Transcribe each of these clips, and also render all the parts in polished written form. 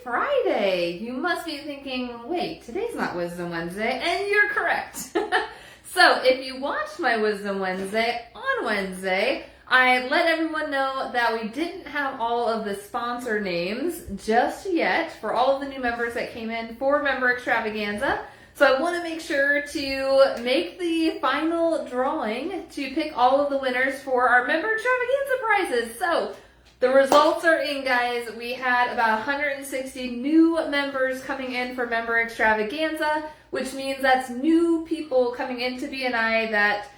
Friday. You must be thinking, wait, today's not Wisdom Wednesday, and you're correct. So if you watched my Wisdom Wednesday on Wednesday, I let everyone know that we didn't have all of the sponsor names just yet for all of the new members that came in for Member Extravaganza. So I want to make sure to make the final drawing to pick all of the winners for our Member Extravaganza prizes. So the results are in, guys. We had about 160 new members coming in for Member Extravaganza, which means that's new people coming into BNI that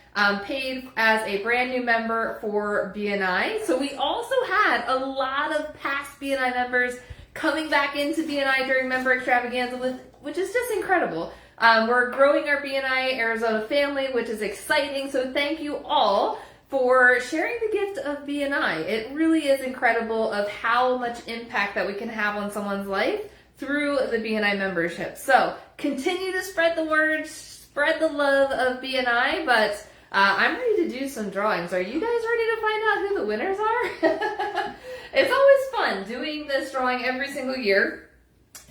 paid as a brand new member for BNI. So we also had a lot of past BNI members coming back into BNI during Member Extravaganza, which is just incredible. We're growing our BNI Arizona family, which is exciting. So thank you all for sharing the gift of BNI. It really is incredible of how much impact that we can have on someone's life through the BNI membership. So continue to spread the word, spread the love of BNI, but I'm ready to do some drawings. Are you guys ready to find out who the winners are? It's always fun doing this drawing every single year.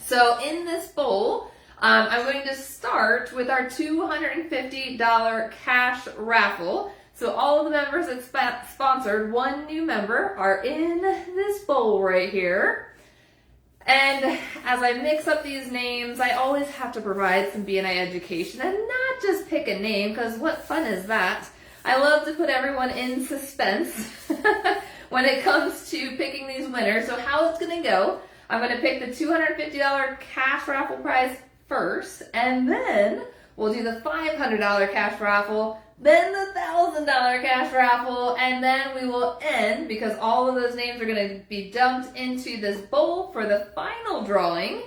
So in this bowl, I'm going to start with our $250 cash raffle. So all of the members that sponsored one new member are in this bowl right here. And as I mix up these names, I always have to provide some BNI education and not just pick a name, because what fun is that? I love to put everyone in suspense when it comes to picking these winners. So how it's going to go, I'm going to pick the $250 cash raffle prize first, and then we'll do the $500 cash raffle, then the $1,000 cash raffle, and then we will end, because all of those names are going to be dumped into this bowl for the final drawing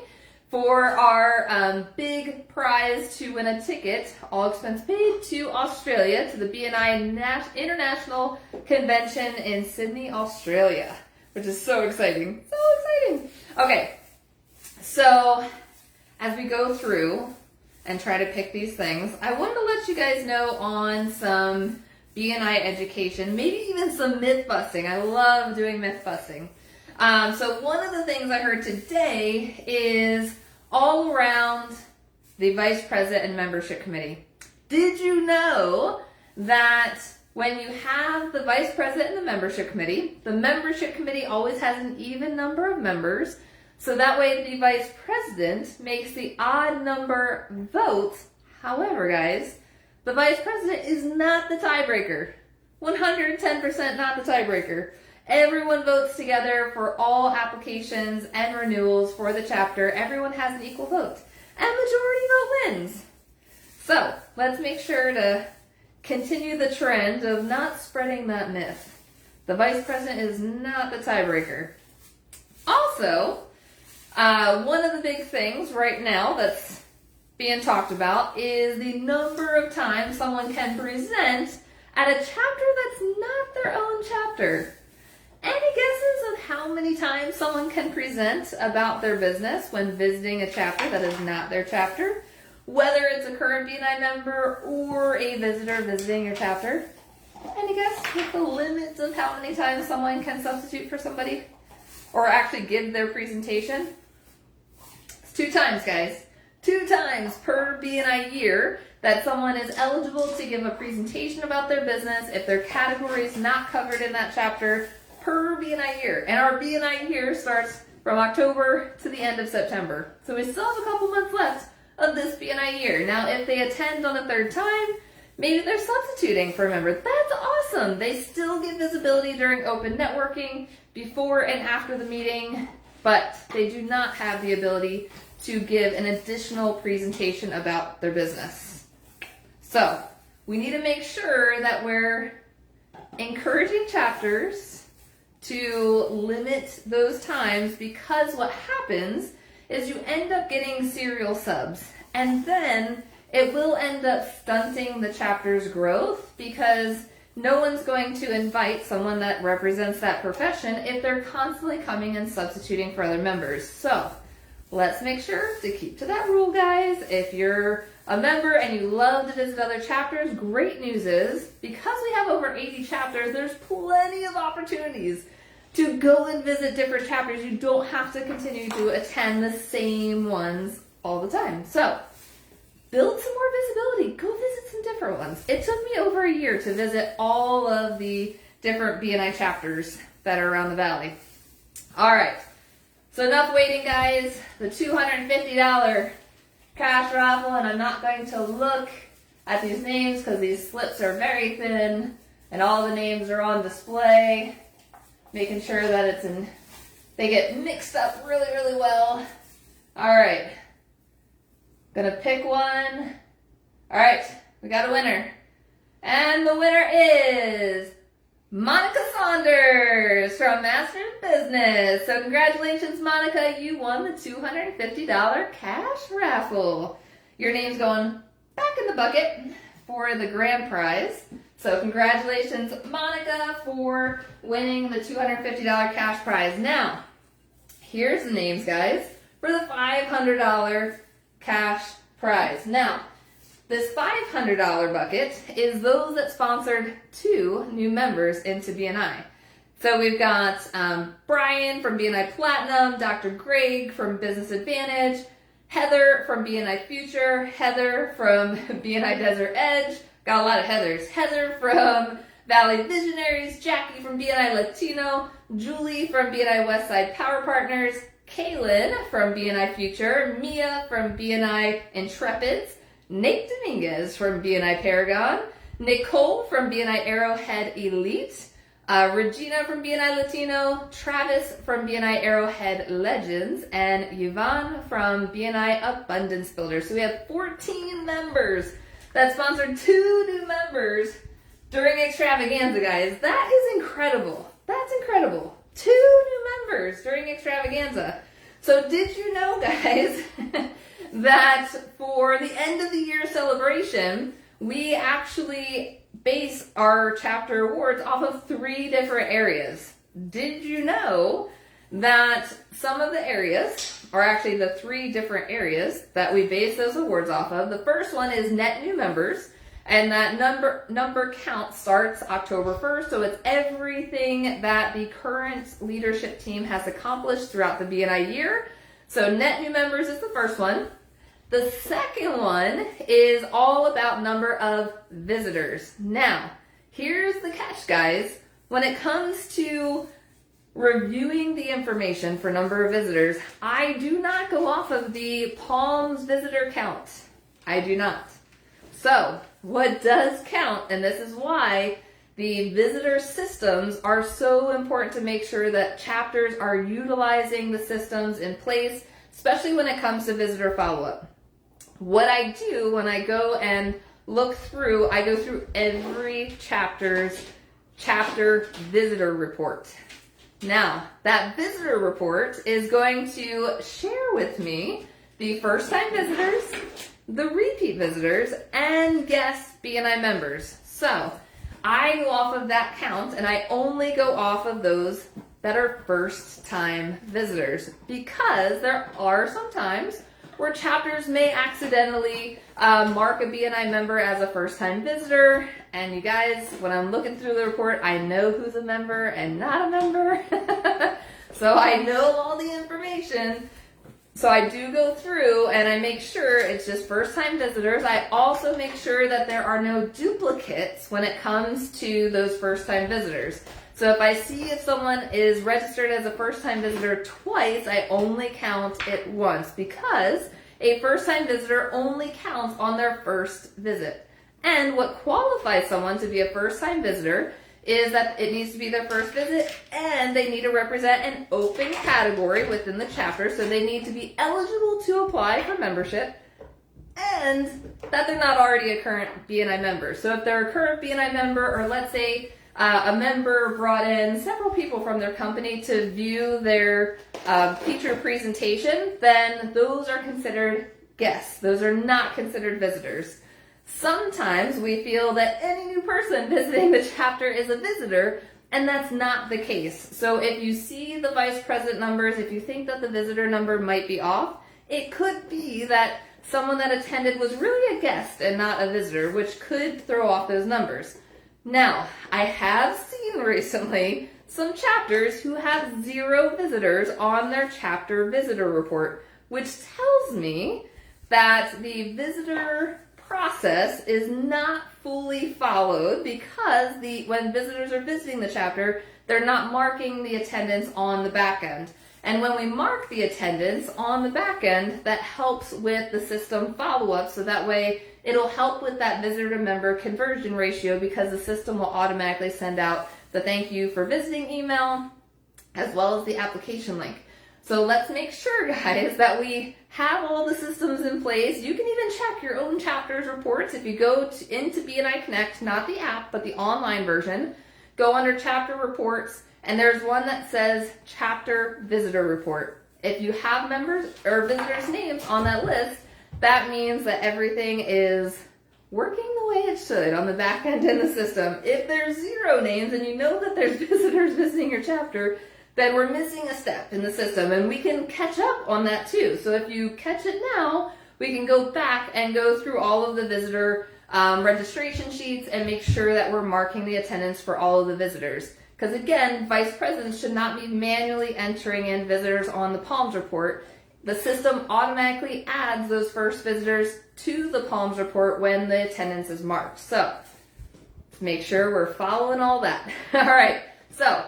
for our big prize to win a ticket, all expense paid, to Australia, to the BNI International Convention in Sydney, Australia, which is so exciting. So exciting. Okay, so as we go through and try to pick these things, I wanted to let you guys know on some BNI education, maybe even some myth busting. I love doing myth busting. So one of the things I heard today is all around the Vice President and Membership Committee. Did you know that when you have the Vice President and the Membership Committee always has an even number of members? So that way the Vice President makes the odd number votes. However, guys, the Vice President is not the tiebreaker. 110% not the tiebreaker. Everyone votes together for all applications and renewals for the chapter. Everyone has an equal vote. And majority vote wins. So let's make sure to continue the trend of not spreading that myth. The Vice President is not the tiebreaker. Also, one of the big things right now that's being talked about is the number of times someone can present at a chapter that's not their own chapter. Any guesses of how many times someone can present about their business when visiting a chapter that is not their chapter? Whether it's a current BNI member or a visitor visiting your chapter. Any guess with the limits of how many times someone can substitute for somebody or actually give their presentation? It's 2 times, guys. 2 times per BNI year that someone is eligible to give a presentation about their business if their category is not covered in that chapter per BNI year. And our BNI year starts from October to the end of September. So we still have a couple months left of this BNI year. Now, if they attend on a 3rd time, maybe they're substituting for a member. That's awesome. They still get visibility during open networking before and after the meeting, but they do not have the ability to give an additional presentation about their business. So we need to make sure that we're encouraging chapters to limit those times, because what happens is you end up getting serial subs, and then it will end up stunting the chapter's growth, because no one's going to invite someone that represents that profession if they're constantly coming and substituting for other members. So let's make sure to keep to that rule, guys. If you're a member and you love to visit other chapters, great news is, because we have over 80 chapters, there's plenty of opportunities to go and visit different chapters. You don't have to continue to attend the same ones all the time. So build some more visibility. Go visit some different ones. It took me over a year to visit all of the different BNI chapters that are around the valley. All right. So enough waiting, guys. The $250 cash raffle, and I'm not going to look at these names because these slips are very thin and all the names are on display, making sure that they get mixed up really, really well. All right. Gonna pick one. All right, we got a winner. And the winner is Monica Saunders from Master of Business. So congratulations, Monica. You won the $250 cash raffle. Your name's going back in the bucket for the grand prize. So congratulations, Monica, for winning the $250 cash prize. Now, here's the names, guys, for the $500 cash prize. Now, this $500 bucket is those that sponsored 2 new members into BNI. So we've got Brian from BNI Platinum, Dr. Greg from Business Advantage, Heather from BNI Future, Heather from BNI Desert Edge, got a lot of Heathers, Heather from Valley Visionaries, Jackie from BNI Latino, Julie from BNI Westside Power Partners, Kaylin from BNI Future, Mia from BNI Intrepids, Nate Dominguez from BNI Paragon, Nicole from BNI Arrowhead Elite, Regina from BNI Latino, Travis from BNI Arrowhead Legends, and Yvonne from BNI Abundance Builder. So we have 14 members that sponsored 2 new members during Extravaganza, guys. That is incredible. That's incredible. 2 new members during Extravaganza. So did you know, guys, that for the end of the year celebration, we actually base our chapter awards off of 3 different areas? Did you know that some of the areas, or actually the 3 different areas that we base those awards off of? The first one is net new members, and that number count starts October 1st, so it's everything that the current leadership team has accomplished throughout the BNI year. So net new members is the first one. The second one is all about number of visitors. Now, here's the catch, guys. When it comes to reviewing the information for number of visitors, I do not go off of the Palms visitor count. I do not. So, what does count, and this is why the visitor systems are so important to make sure that chapters are utilizing the systems in place, especially when it comes to visitor follow-up. What I do when I go and look through, I go through every chapter's chapter visitor report. Now, that visitor report is going to share with me the first-time visitors, the repeat visitors, and guest BNI members. So, I go off of that count, and I only go off of those that are first-time visitors, because there are some times where chapters may accidentally mark a BNI member as a first-time visitor. And you guys, when I'm looking through the report, I know who's a member and not a member. So I know all the information. So I do go through and I make sure it's just first-time visitors. I also make sure that there are no duplicates when it comes to those first-time visitors. So if I see if someone is registered as a first-time visitor twice, I only count it once, because a first-time visitor only counts on their first visit. And what qualifies someone to be a first-time visitor is that it needs to be their first visit, and they need to represent an open category within the chapter, so they need to be eligible to apply for membership, and that they're not already a current BNI member. So if they're a current BNI member, or let's say a member brought in several people from their company to view their feature presentation, then those are considered guests. Those are not considered visitors. Sometimes we feel that any new person visiting the chapter is a visitor, and that's not the case. So if you see the vice president numbers, if you think that the visitor number might be off, it could be that someone that attended was really a guest and not a visitor, which could throw off those numbers. Now, I have seen recently some chapters who have 0 visitors on their chapter visitor report, which tells me that the visitor process is not fully followed because when visitors are visiting the chapter, they're not marking the attendance on the back end. And when we mark the attendance on the back end, that helps with the system follow-up, so that way it'll help with that visitor to member conversion ratio, because the system will automatically send out the thank you for visiting email as well as the application link. So let's make sure, guys, that we have all the systems in place. You can even check your own chapter's reports if you go into BNI Connect, not the app, but the online version. Go under chapter reports, and there's one that says chapter visitor report. If you have members or visitors' names on that list, that means that everything is working the way it should on the back end in the system. If there's 0 names and you know that there's visitors visiting your chapter, then we're missing a step in the system, and we can catch up on that too. So if you catch it now, we can go back and go through all of the visitor registration sheets and make sure that we're marking the attendance for all of the visitors. Because again, vice presidents should not be manually entering in visitors on the Palms report. The system automatically adds those first visitors to the Palms report when the attendance is marked. So make sure we're following all that. All right, so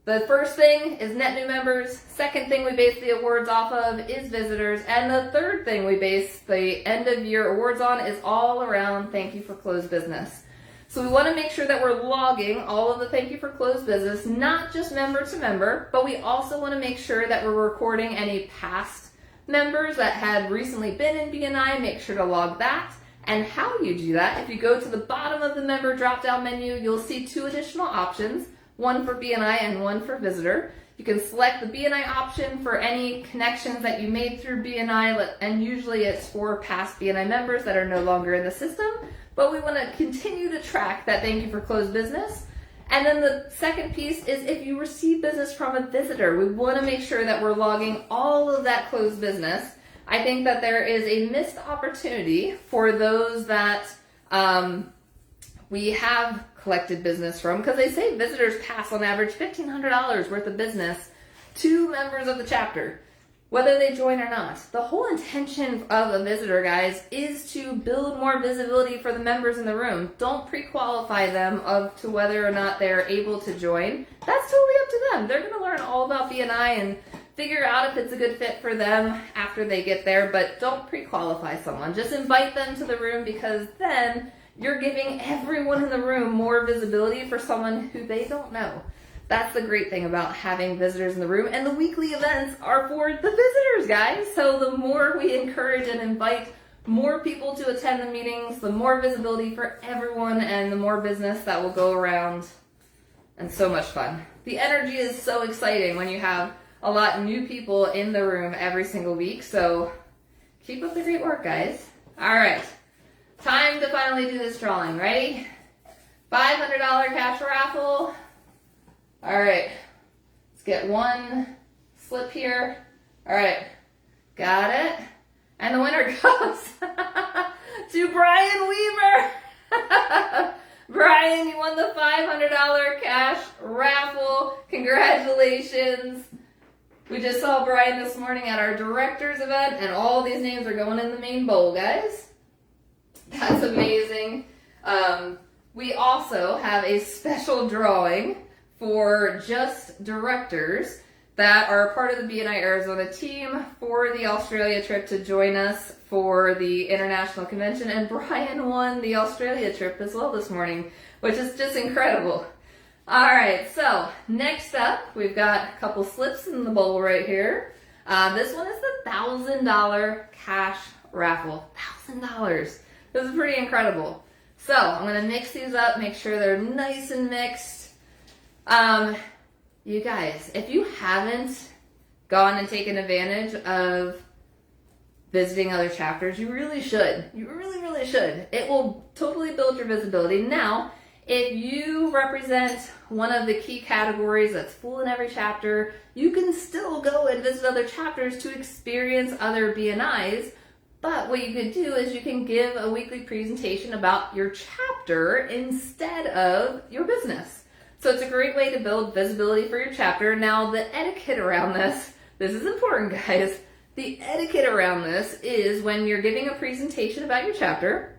the first thing is net new members. Second thing we base the awards off of is visitors. And the third thing we base the end of year awards on is all around thank you for closed business. So we want to make sure that we're logging all of the thank you for closed business, not just member to member, but we also want to make sure that we're recording any past members that had recently been in BNI. Make sure to log that. And how you do that, if you go to the bottom of the member drop-down menu, you'll see 2 additional options. One for BNI and one for visitor. You can select the BNI option for any connections that you made through BNI, and usually it's for past BNI members that are no longer in the system, but we want to continue to track that thank you for closed business. And then the second piece is if you receive business from a visitor, we want to make sure that we're logging all of that closed business. I think that there is a missed opportunity for those that we have collected business from, because they say visitors pass on average $1,500 worth of business to members of the chapter, whether they join or not. The whole intention of a visitor, guys, is to build more visibility for the members in the room. Don't pre-qualify them to whether or not they're able to join. That's totally up to them. They're going to learn all about BNI and figure out if it's a good fit for them after they get there, but don't pre-qualify someone. Just invite them to the room, because then you're giving everyone in the room more visibility for someone who they don't know. That's the great thing about having visitors in the room. And the weekly events are for the visitors, guys. So the more we encourage and invite more people to attend the meetings, the more visibility for everyone and the more business that will go around, and so much fun. The energy is so exciting when you have a lot of new people in the room every single week. So keep up the great work, guys. All right. Time to finally do this drawing. Ready? $500 cash raffle. All right. Let's get one slip here. All right. Got it. And the winner goes to Brian Weaver. Brian, you won the $500 cash raffle. Congratulations. We just saw Brian this morning at our directors event, and all these names are going in the main bowl, guys. That's amazing. We also have a special drawing for just directors that are part of the BNI Arizona team for the Australia trip to join us for the international convention. And Brian won the Australia trip as well this morning, which is just incredible. All right, so next up, we've got a couple slips in the bowl right here. This one is the $1,000 cash raffle. $1,000. This is pretty incredible. So I'm going to mix these up, make sure they're nice and mixed. You guys, if you haven't gone and taken advantage of visiting other chapters, you really should. You really, really should. It will totally build your visibility. Now, if you represent one of the key categories that's full in every chapter, you can still go and visit other chapters to experience other BNIs. But what you could do is you can give a weekly presentation about your chapter instead of your business. So it's a great way to build visibility for your chapter. Now, the etiquette around this is important, guys. The etiquette around this is when you're giving a presentation about your chapter,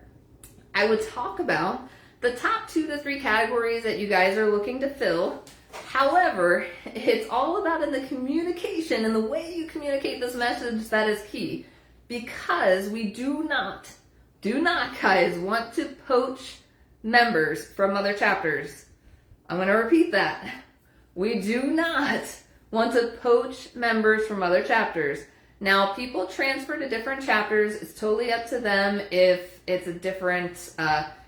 I would talk about the top 2 to 3 categories that you guys are looking to fill. However, it's all about in the communication and the way you communicate this message that is key. Because we do not, guys, want to poach members from other chapters. I'm going to repeat that. We do not want to poach members from other chapters. Now, people transfer to different chapters. It's totally up to them if it's a different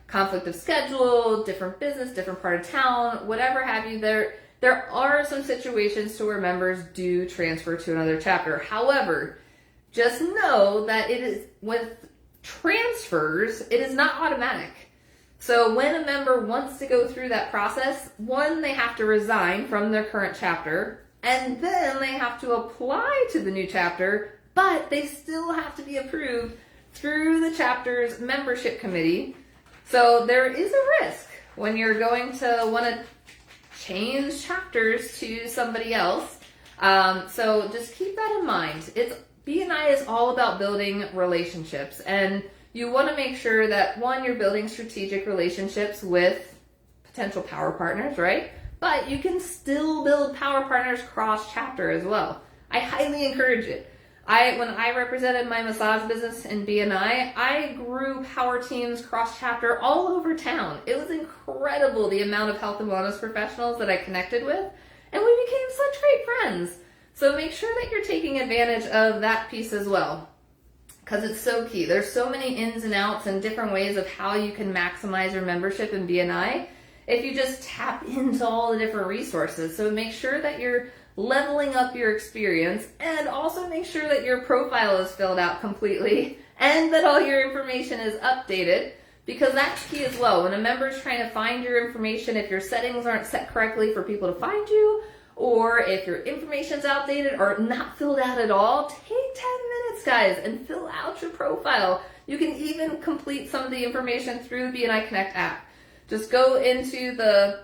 conflict of schedule, different business, different part of town, whatever have you. There are some situations to where members do transfer to another chapter. However, just know that it is with transfers, it is not automatic. So when a member wants to go through that process, one, they have to resign from their current chapter, and then they have to apply to the new chapter, but they still have to be approved through the chapter's membership committee. So there is a risk when you're going to want to change chapters to somebody else. So just keep that in mind. BNI is all about building relationships, and you want to make sure that, one, you're building strategic relationships with potential power partners, right? But you can still build power partners cross-chapter as well. I highly encourage it. When I represented my massage business in BNI, I grew power teams cross-chapter all over town. It was incredible the amount of health and wellness professionals that I connected with, and we became such great friends. So make sure that you're taking advantage of that piece as well, because it's so key. There's so many ins and outs and different ways of how you can maximize your membership in BNI if you just tap into all the different resources. So make sure that you're leveling up your experience, and also make sure that your profile is filled out completely and that all your information is updated, because that's key as well. When a member is trying to find your information, if your settings aren't set correctly for people to find you, or if your information's outdated or not filled out at all, take 10 minutes, guys, and fill out your profile. You can even complete some of the information through the BNI Connect app. Just go into the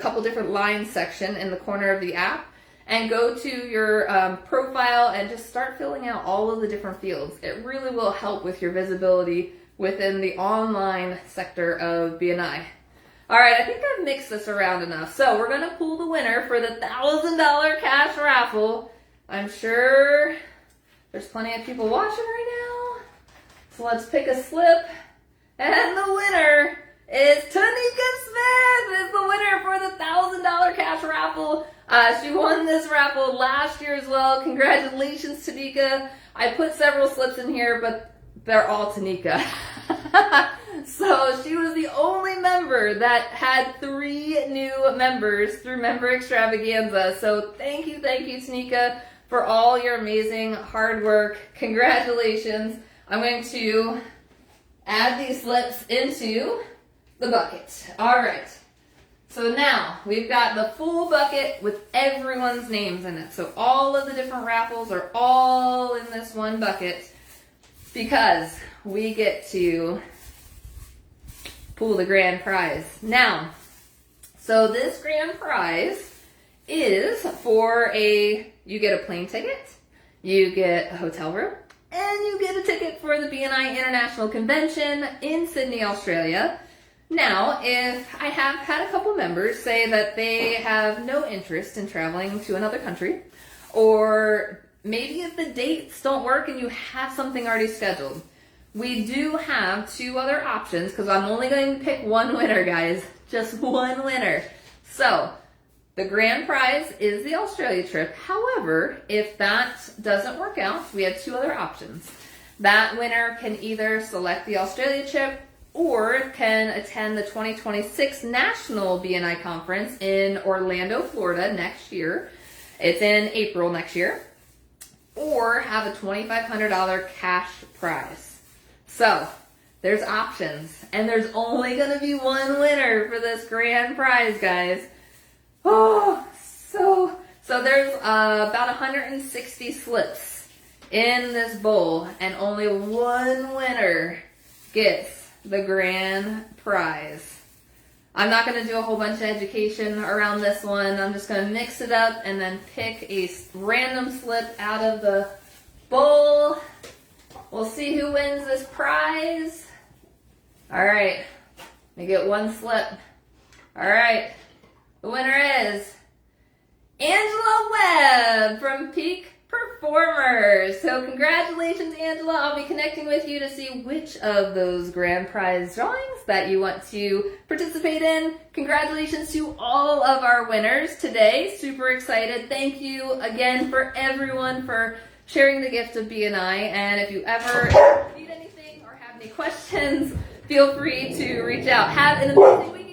couple different lines section in the corner of the app and go to your profile and just start filling out all of the different fields. It really will help with your visibility within the online sector of BNI. All right, I think I've mixed this around enough. So we're going to pull the winner for the $1,000 cash raffle. I'm sure there's plenty of people watching right now. So let's pick a slip. And the winner is Tanika Smith is the winner for the $1,000 cash raffle. She won this raffle last year as well. Congratulations, Tanika. I put several slips in here, but they're all Tanika. So she was the only member that had 3 new members through Member Extravaganza. So thank you, Tanika, for all your amazing hard work. Congratulations. I'm going to add these slips into the bucket. All right. So now we've got the full bucket with everyone's names in it. So all of the different raffles are all in this one bucket because we get to pull the grand prize. Now, so this grand prize is for you get a plane ticket, you get a hotel room, and you get a ticket for the BNI International Convention in Sydney, Australia. Now, if I have had a couple members say that they have no interest in traveling to another country, or maybe if the dates don't work and you have something already scheduled, we do have 2 other options, because I'm only going to pick one winner, guys. Just one winner. So, the grand prize is the Australia trip. However, if that doesn't work out, we have 2 other options. That winner can either select the Australia trip or can attend the 2026 National BNI Conference in Orlando, Florida next year. It's in April next year. Or have a $2,500 cash prize. So, there's options, and there's only going to be one winner for this grand prize, guys. Oh, so there's about 160 slips in this bowl, and only one winner gets the grand prize. I'm not going to do a whole bunch of education around this one. I'm just going to mix it up and then pick a random slip out of the bowl. We'll see who wins this prize. All right, let me get one slip. All right, the winner is Angela Webb from Peak Performers. So congratulations, Angela. I'll be connecting with you to see which of those grand prize drawings that you want to participate in. Congratulations to all of our winners today. Super excited. Thank you again for everyone for sharing the gift of BNI. And if you ever need anything or have any questions, feel free to reach out. Have an amazing week.